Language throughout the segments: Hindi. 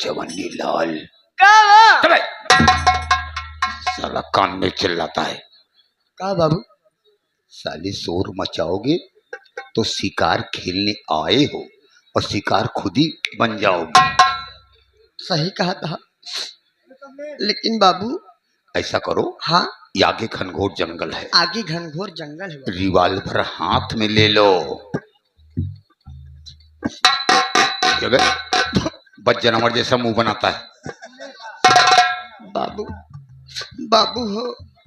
जवानी लाल का चले साला कान में चिल्लाता है। का बाबू साले शोर मचाओगे तो शिकार खेलने आए हो और शिकार खुद ही बन जाओगे। सही कहा था, लेकिन बाबू ऐसा करो, हाँ ये आगे घनघोर जंगल है, आगे घनघोर जंगल है। रिवाल्वर हाथ में ले लो। क्या बच जानवर जैसा मुंह बनाता है। बाबू बाबू हो,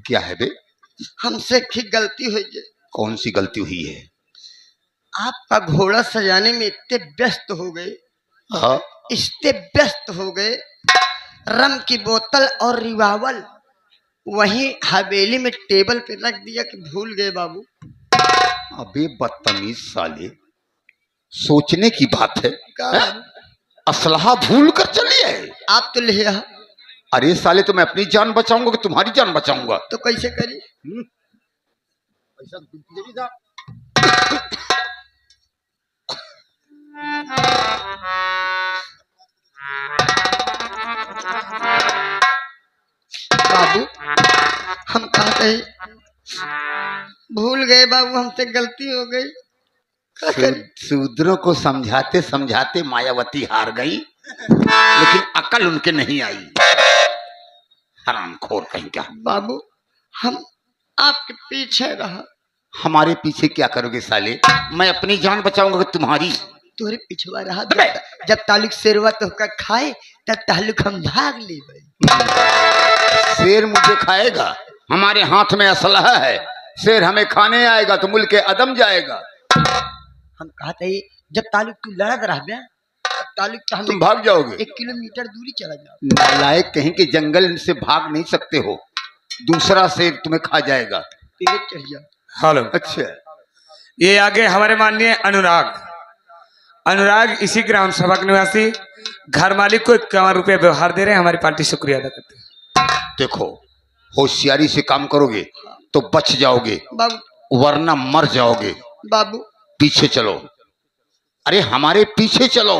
क्या है बे? हमसे की गलती हुई है। कौन सी गलती हुई है? आपका घोड़ा सजाने में इतने व्यस्त हो गए, हाँ इतने व्यस्त हो गए, रम की बोतल और रिवावल वहीं हवेली में टेबल पे रख दिया कि भूल गए बाबू। अबे बदतमीज साले, सोचने की बात है, असलहा भूल कर चलिए। आप तो ले आ। अरे साले, तो मैं अपनी जान बचाऊंगा कि तुम्हारी जान बचाऊंगा? तो कैसे करी? बाबू हम कहते भूल गए बाबू, हमसे गलती हो गई। शूद्रों को समझाते समझाते मायावती हार गई, लेकिन अकल उनके नहीं आई। हरामखोर कहीं का। बाबू हम आपके पीछे रहा। हमारे पीछे क्या करोगे साले? मैं अपनी जान बचाऊंगा कि तुम्हारी? तोरे पिछवा रहा। जब तालुक शेरवा तो खाए तब तालुक हम भाग ले। शेर मुझे खाएगा? हमारे हाथ में असलहा है, शेर हमें खाने आएगा तो मुल्क अदम जाएगा। हम कहते जब तालुक तू लड़त रह तालुक तो हम तुम भाग जाओगे। 1 किलोमीटर दूरी चला जाओ। नालायक कहीं के जंगल से भाग नहीं सकते हो, दूसरा शेर तुम्हें खा जाएगा। पेड़ चढ़ जाओ। हेलो, अच्छा, ये आगे हमारे माननीय अनुराग इसी ग्राम सभा के निवासी घर मालिक को 51 रुपये व्यवहार दे रहे हैं। हमारी पार्टी शुक्रिया अदा करते हैं। देखो होशियारी से काम करोगे तो बच जाओगे बाबू, वरना मर जाओगे। बाबू पीछे चलो। अरे हमारे पीछे चलो,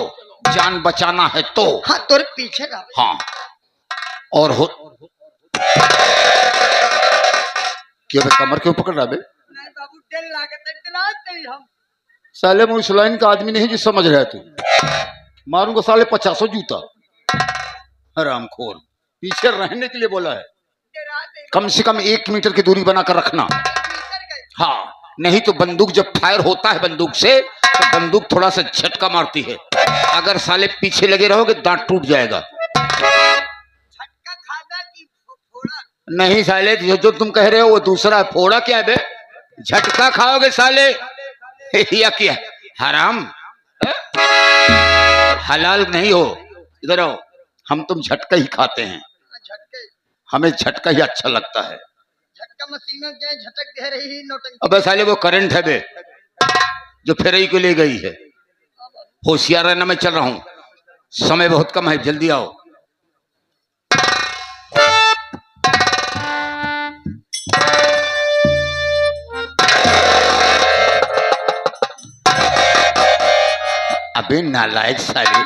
जान बचाना है तो। हाँ तोरे पीछे रहा। हाँ और हो क्यों कमर क्यों पकड़ रहा बे? नहीं बाबू, डर लागत है, डराते ही हम। साले मुसलाइन का आदमी नहीं जो समझ रहा है तू। मारूंगा साले 50 जूता। हरामखोर, पीछे रहने के लिए बोला है। कम से कम 1 मीटर की दूरी बनाकर रखना। हाँ, नहीं तो बंदूक जब फायर होता है बंदूक से तो बंदूक थोड़ा सा झटका मारती है। अगर साले पीछे लगे रहोगे दांत टूट जाएगा। नहीं साले, जो तुम कह रहे हो वो दूसरा। फोड़ा क्या है बे? झटका खाओगे साले या क्या? हराम, हलाल नहीं हो। इधर आओ, हम तुम झटका ही खाते हैं। हमें झटका ही अच्छा लगता है। झटका मशीनों के झटक दे रही नौटंकी। अबे साले वो करंट है बे, जो फेरई को ले गई है। होशियार रहना, मैं चल रहा हूं, समय बहुत कम है, जल्दी आओ। अबे नालायक साले,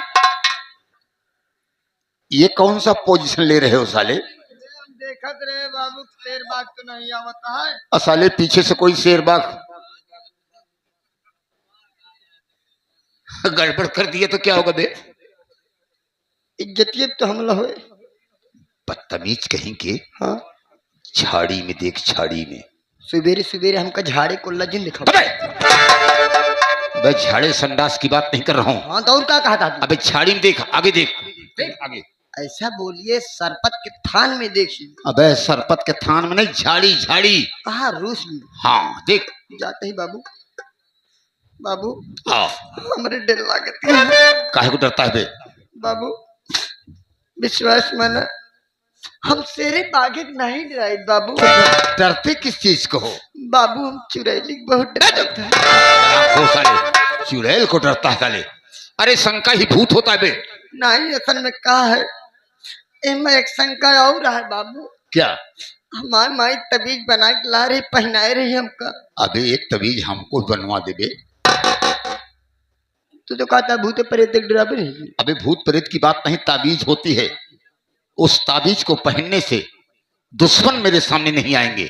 ये कौन सा पोजीशन ले रहे हो साले? देखत रहे बाबू, शेर बाग तो नहीं आवता है। साले पीछे से कोई शेर बाग गड़बड़ कर दिए तो क्या होगा बे? इज्जतिये तो हमला होए। बदतमीज कहीं के। हाँ, झाड़ी में देख, झाड़ी में। सुबेरे सुबेरे हमका झाड़े को लजिन दिखा। मैं झाड़े संडास की बात नहीं कर रहा हूँ। हाँ तो और क्या कहा था? अबे झाड़ी में देख, आगे देख, देख आगे। ऐसा बोलिए सरपत के थान में देखिए। अबे सरपत के थान में नहीं, झाड़ी झाड़ी। हाँ रूस में। हाँ देख। जाते ही बाबू, बाबू आओ। हमारे डर लागत है। काहे को डरता है बे? बाबू विश्वास माना, हम शेरे बागे नहीं डराए बाबू। डरते किस चीज को हो? बाबू हम चुड़ैली बहुत डरता है। साले चुड़ैल को डरता है साले? अरे शंका ही भूत होता है बे। नहीं, असल में कहा है इनमें एक शंका और है बाबू। क्या? हमारी माई तबीज बना के ला रही, पहनाए रही हमका। अबे एक तबीज हमको बनवा दे बे। तू तो कहता भूत प्रेत डरावे नहीं। अबे भूत प्रेत की बात नहीं, ताबीज होती है, उस ताबीज को पहनने से दुश्मन मेरे सामने नहीं आएंगे,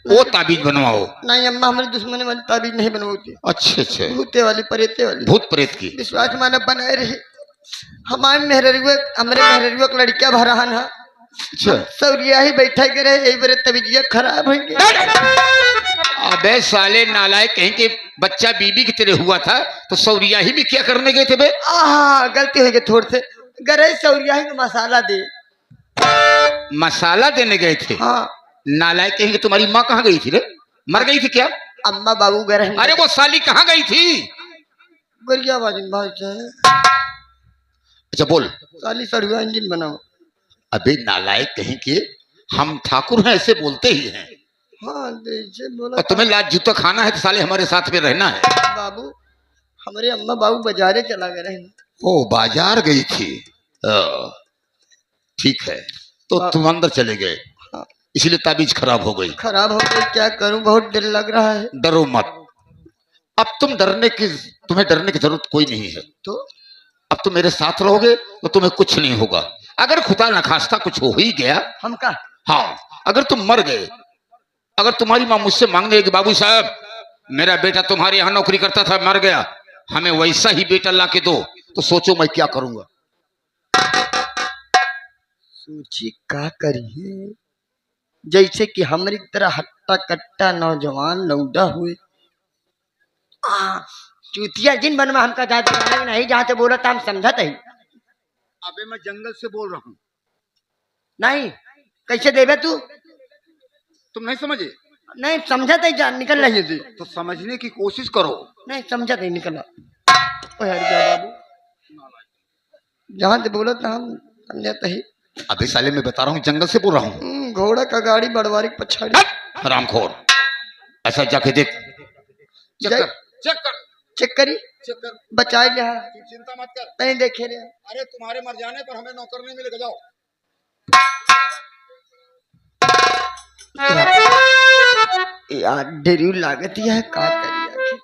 वो ताबीज बनवाओ। नहीं अम्मा, हमारे दुश्मन वाली ताबीज नहीं बनवाती। अच्छे अच्छे, भूते वाली प्रेते वाली, भूत प्रेत की। विश्वास माना बनाए रहे। हमारे मेहररुआ का लड़किया भरान है, अच्छा, सौरिया ही बैठा करे, यही बड़े तबीयत खराब है। अबे साले नालायक कहीं के बच्चा बीबी की तेरे हुआ था तो सौरिया ही भी क्या करने गए थे बे? गलती हो गई थोड़े से, गरे सौरिया ही को मसाला दे। मसाला देने गए थे? हाँ। नालायक कहीं के तुम्हारी माँ कहाँ गई थी रे? मर गई थी क्या? अम्मा बाबू गए रहे। अरे वो साली कहाँ गई थी? गोलिया बाजी भाई से। अच्छा बोल। साली सड़ुआ इंजन बनाओ। अबे नालायक कहीं के, हम ठाकुर हैं ऐसे बोलते ही हैं। हाँ जैसे बोला। और तुम्हें लाज जूता खाना है तो साले हमारे साथ में रहना है। बाबू हमारे अम्मा बाबू बाजारे चला गए रहे। ओ बाजार गई थी, ठीक है, तो तुम अंदर चले गए, इसलिए ताबीज खराब हो गई। खराब हो गई, क्या करूं, बहुत डर लग रहा है। डरो मत, अब तुम्हें डरने की जरूरत कोई नहीं है। तो अब तुम मेरे साथ रहोगे तो तुम्हें कुछ नहीं होगा। अगर खुदा न खास्ता कुछ हो ही गया, हम का, हाँ, अगर तुम मर गए, अगर तुम्हारी माँ मुझसे मांगने लगी बाबू साहब मेरा बेटा तुम्हारे यहाँ नौकरी करता था मर गया, हमें वैसा ही बेटा ला के दो, तो सोचो मैं क्या करूंगा। सोची क्या करिए, जैसे कि हमारी तरह हट्टा कट्टा नौजवान लौंडा हुए। चूतिया जिन बनवा हमका जाते नहीं, जहाँ से बोला था हम समझा ही। अबे मैं जंगल से बोल रहा हूँ। नहीं कैसे देवे तू? तुम नहीं समझे? नहीं समझा ही, जान निकल रही थी तो समझने की कोशिश करो। नहीं समझा ही, निकला। बाबू जहाँ से बोला था हम समझा ही। अबे साले मैं बता रहा हूँ, जंगल से बोल रहा हूँ। घोड़ा का गाड़ी बड़वारी पछाड़ी। हरामखोर, ऐसा जाके देख, चेक करी, बचा लिया। चिंता मत कर, नहीं देखे रे। अरे तुम्हारे मर जाने पर हमें नौकर नहीं मिलेगा, जाओ। यार डेरी लागत है, का करिए।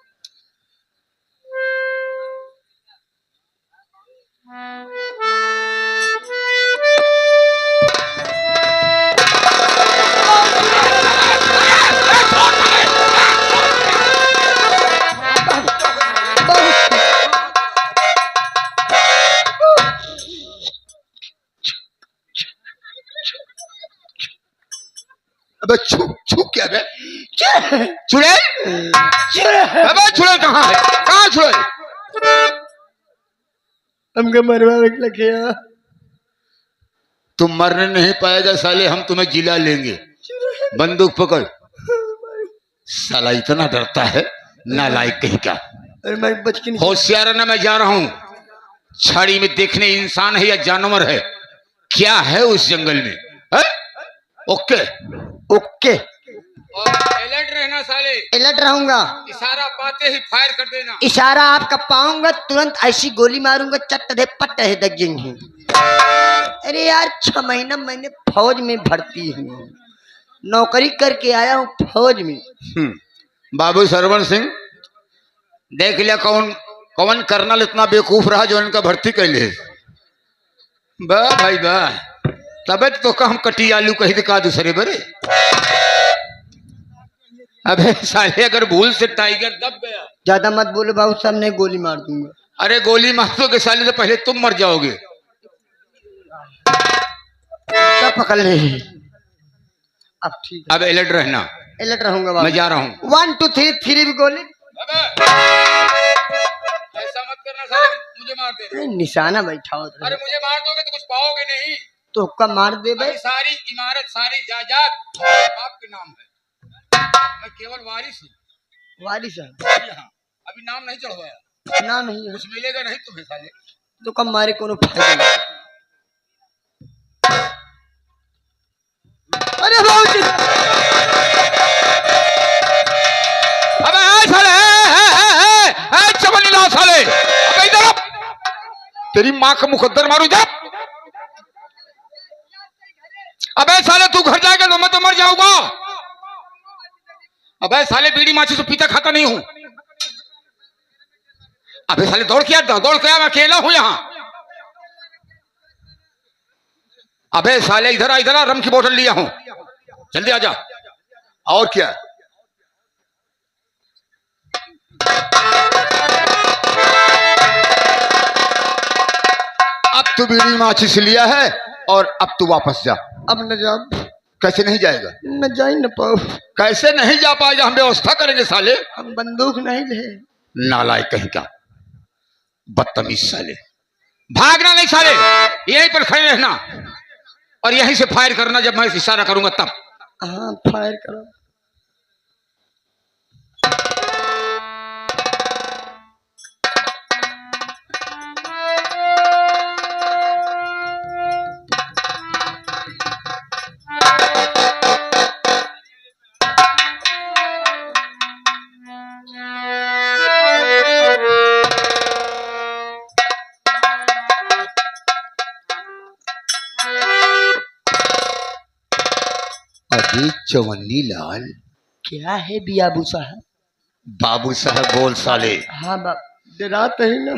अबे छू क्या बे? चुड़ैल? अबे चुड़ैल कहाँ है? कहाँ चुड़ैल? हमको मरवा लगे। तुम मरने नहीं पाएगा साले, हम तुम्हें जिला लेंगे। बंदूक पकड़। साला इतना डरता है, नालायक कहीं का। अरे मैं बच के नहीं। होशियार ना, मैं जा रहा हूँ। छड़ी में देखने इंसान है या जानवर है, क्या है उस जंगल में है? ओके ओके, अलर्ट रहना साले। अलर्ट रहूंगा। इशारा पाते ही फायर कर देना। इशारा आपका पाऊंगा तुरंत ऐसी गोली मारूंगा, चट दे पट है दगेंगे। अरे यार 6 महीना मैंने फौज में भर्ती हूँ, नौकरी करके आया हूँ फौज में। बाबू सरवण सिंह, देख लिया कौन कौन कर्नल इतना बेवकूफ रहा जो इनका भर्ती कर ले। वाह भाई वाह, तब तो हम कटी आलू कही दिखा दूसरे बरे। अबे साले अगर भूल से टाइगर दब गया। ज्यादा मत बोलो बाबू साहब, नहीं गोली मार दूंगा। अरे गोली मारोगे साले तो पहले तुम मर जाओगे। पकड़ ले। अब ठीक है, अब अलर्ट रहना। अलर्ट रहूंगा बाबू। मैं जा रहा हूँ। 1 2 3 3 भी गोली। ऐसा मत करना साले, मुझे मार दे। निशाना बैठा हो। अरे मुझे मार दोगे तो कुछ पाओगे नहीं। तो हुक्का मार दे भाई। सारी इमारत सारी जायदाद बाप के नाम है, मैं केवल वारिस हूँ। वारिस है? हाँ, अभी नाम नहीं चढ़वाया। ना नहीं है। कुछ मिलेगा नहीं तुम्हें साले। तो कम मारे कोनो फायदा नहीं। अरे बाबू अबे साले, चमन ला साले, अबे इधर तेरी माँ का मुकद्दर मारू जा। अबे साले तू घर जाएगा तो मैं तो मर जाऊंगा। अबे साले बीड़ी माची से पीता खाता नहीं हूं। अबे साले दौड़ के आ, मैं अकेला हूं यहाँ। अबे साले इधर आ, रम की बोतल लिया हूं, जल्दी आ जा। और क्या? अब तू बीड़ी माचिस लिया है और अब तू वापस जा। अब न जा, कैसे नहीं जाएगा? न जा ही न पाओ। कैसे नहीं जा पाएगा? हम व्यवस्था करेंगे साले। हम बंदूक नहीं ले। नालायक कहीं का, बदतमीज साले। भागना नहीं साले, यहीं पर खड़े रहना और यहीं से फायर करना जब मैं इशारा करूंगा तब। हाँ फायर करो। अभी चवन्नी लाल। क्या है बियाबू साहब? बाबू साहब बोल साले। हाँ बाप डरात है ना।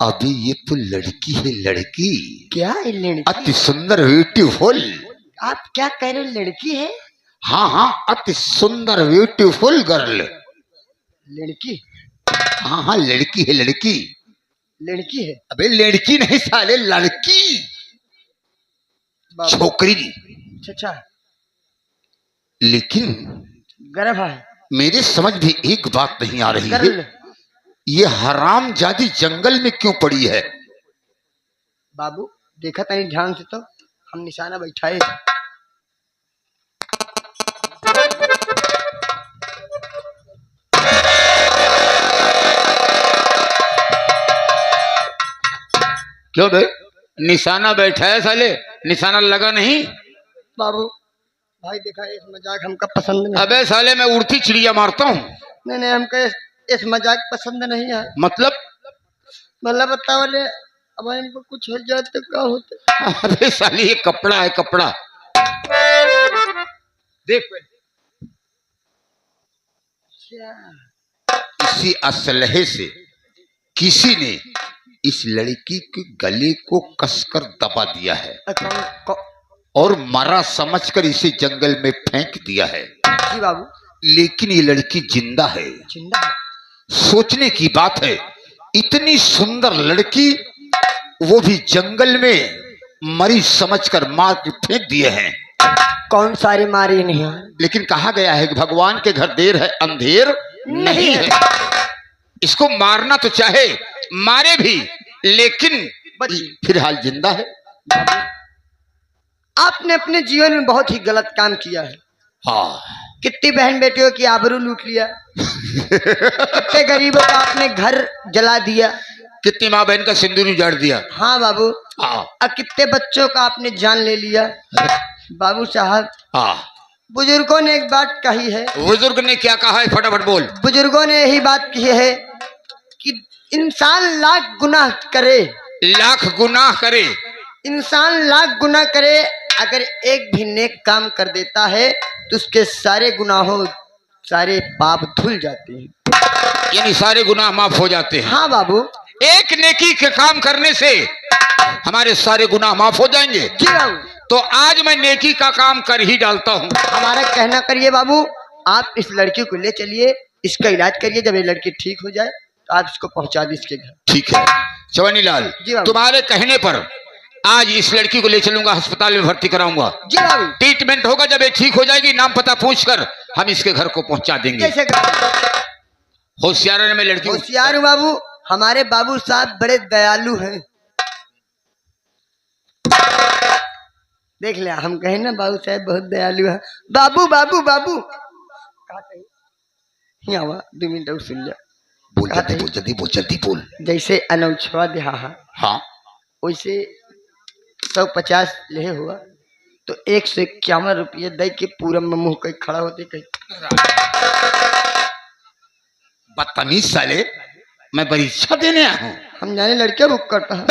अभी ये तो लड़की है, लड़की। क्या है लड़की? अति सुंदर ब्यूटीफुल। आप क्या कह रहे हो, लड़की है? हाँ हाँ, अति सुंदर ब्यूटीफुल गर्ल। लड़की? हाँ हाँ लड़की है, लड़की। लड़की है? अबे लड़की नहीं साले, लड़की, छोकरी। अच्छा, लेकिन गर्भ है। मेरे समझ भी एक बात नहीं आ रही है, गर्ल। ये हरामजादी जंगल में क्यों पड़ी है? बाबू देखा तनी ध्यान से, तो हम निशाना बैठाए। क्यों बे? निशाना बैठा है साले, निशाना लगा नहीं? बाबू भाई देखा, इस मजाक हमका पसंद नहीं। अबे साले मैं उड़ती चिड़िया मारता हूँ। नहीं नहीं, हमको इस मजाक पसंद नहीं है। मतलब बताओ ले, अब हमको कुछ हो जाए तो क्या होता? अबे साली ये कपड़ा है, कपड़ा देख। इसी असलहे से किसी ने इस लड़की के गले को कसकर दबा दिया है और मरा समझकर इसे जंगल में फेंक दिया है। जी बाबू। लेकिन ये लड़की जिंदा है। जिंदा है? सोचने की बात है, इतनी सुंदर लड़की, वो भी जंगल में मरी समझकर मार के फेंक दिए हैं। कौन सारी मारी नहीं है? लेकिन कहा गया है कि भगवान के घर देर है अंधेर नहीं है। इसको मारना तो चाहे मारे भी, लेकिन फिलहाल जिंदा है। आपने अपने जीवन में बहुत ही गलत काम किया है। हाँ। कितनी बहन बेटियों की आबरू लूट लिया, कितने गरीबों का आपने घर जला दिया, कितनी माँ बहन का सिंदूर उजाड़ दिया। हाँ बाबू। हाँ। और कितने बच्चों का आपने जान ले लिया। बाबू साहब, हाँ, बुजुर्गों ने एक बात कही है। बुजुर्ग ने क्या कहा है? फटाफट बोल। बुजुर्गों ने यही बात की है कि इंसान लाख गुनाह करे, लाख गुनाह करे, इंसान लाख गुनाह करे, अगर एक भी नेक काम कर देता है तो उसके सारे गुनाहों, सारे पाप धुल जाते हैं, यानी सारे गुनाह माफ हो जाते हैं। हाँ बाबू। एक नेकी के काम करने से हमारे सारे गुनाह माफ हो जाएंगे। जी बाबू। तो आज मैं नेकी का काम कर ही डालता हूँ। हमारा कहना करिए बाबू, आप इस लड़की को ले चलिए, इसका इलाज करिए। जब ये लड़की ठीक हो जाए तो आप इसको पहुंचा दीजिए इसके घर। ठीक है चवन्नी लाल, तुम्हारे कहने पर आज इस लड़की को ले चलूंगा, अस्पताल में भर्ती कराऊंगा। जी बाबू। ट्रीटमेंट होगा, जब ये ठीक हो जाएगी नाम पता पूछकर हम इसके घर को पहुंचा देंगे। कैसे? होशियार है मैं लड़की। होशियार हूँ बाबू, हमारे बाबू साहब बड़े दयालु हैं। देख ले, हम कहे ना बाबू साहब बहुत दयालु है। बाबू बाबू बाबू यहाँ 2 मिनट और सुन जा। बोल जल्दी बोल, जल्दी बोल, जल्दी बोल। जैसे अनौछवा देहा है, हाँ, वैसे 150 ले हुआ तो 151 रुपये दे के पूरा में मुंह कहीं खड़ा होते कहीं। बदतमीज साले, मैं परीक्षा देने आया हूँ। हम जाने लड़के बुक करता है।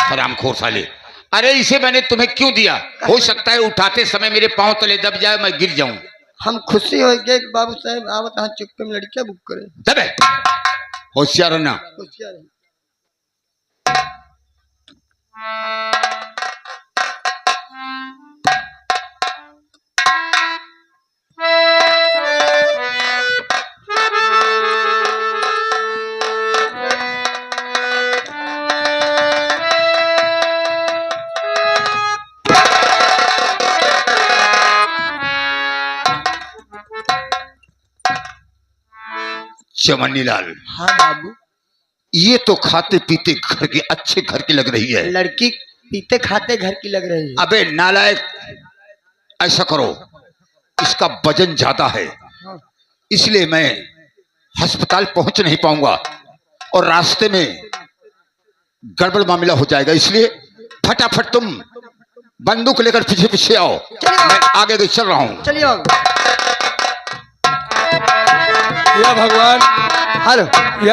हरामखोर साले। अरे इसे मैंने तुम्हें क्यों दिया? हो सकता है उठाते समय मेरे पांव तले दब जाए, मैं गिर जाऊं। हम खुशी हो गए बाबू साहब, आवत हाँ चुपके में लड़कियां बुक करें। दबे होशियार रहना। होशियार है। चमन्नी लाल, हाँ बाबू, ये तो खाते पीते घर के अच्छे घर की लग रही है। लड़की पीते खाते घर की लग रही है। अबे नालायक, ऐसा करो, इसका वजन ज्यादा है, इसलिए मैं अस्पताल पहुंच नहीं पाऊंगा और रास्ते में गड़बड़ मामला हो जाएगा, इसलिए फटाफट तुम बंदूक लेकर पीछे पीछे आओ, मैं आगे देख चल रहा हूं। चलिए बाबू। या भगवान, हेलो, या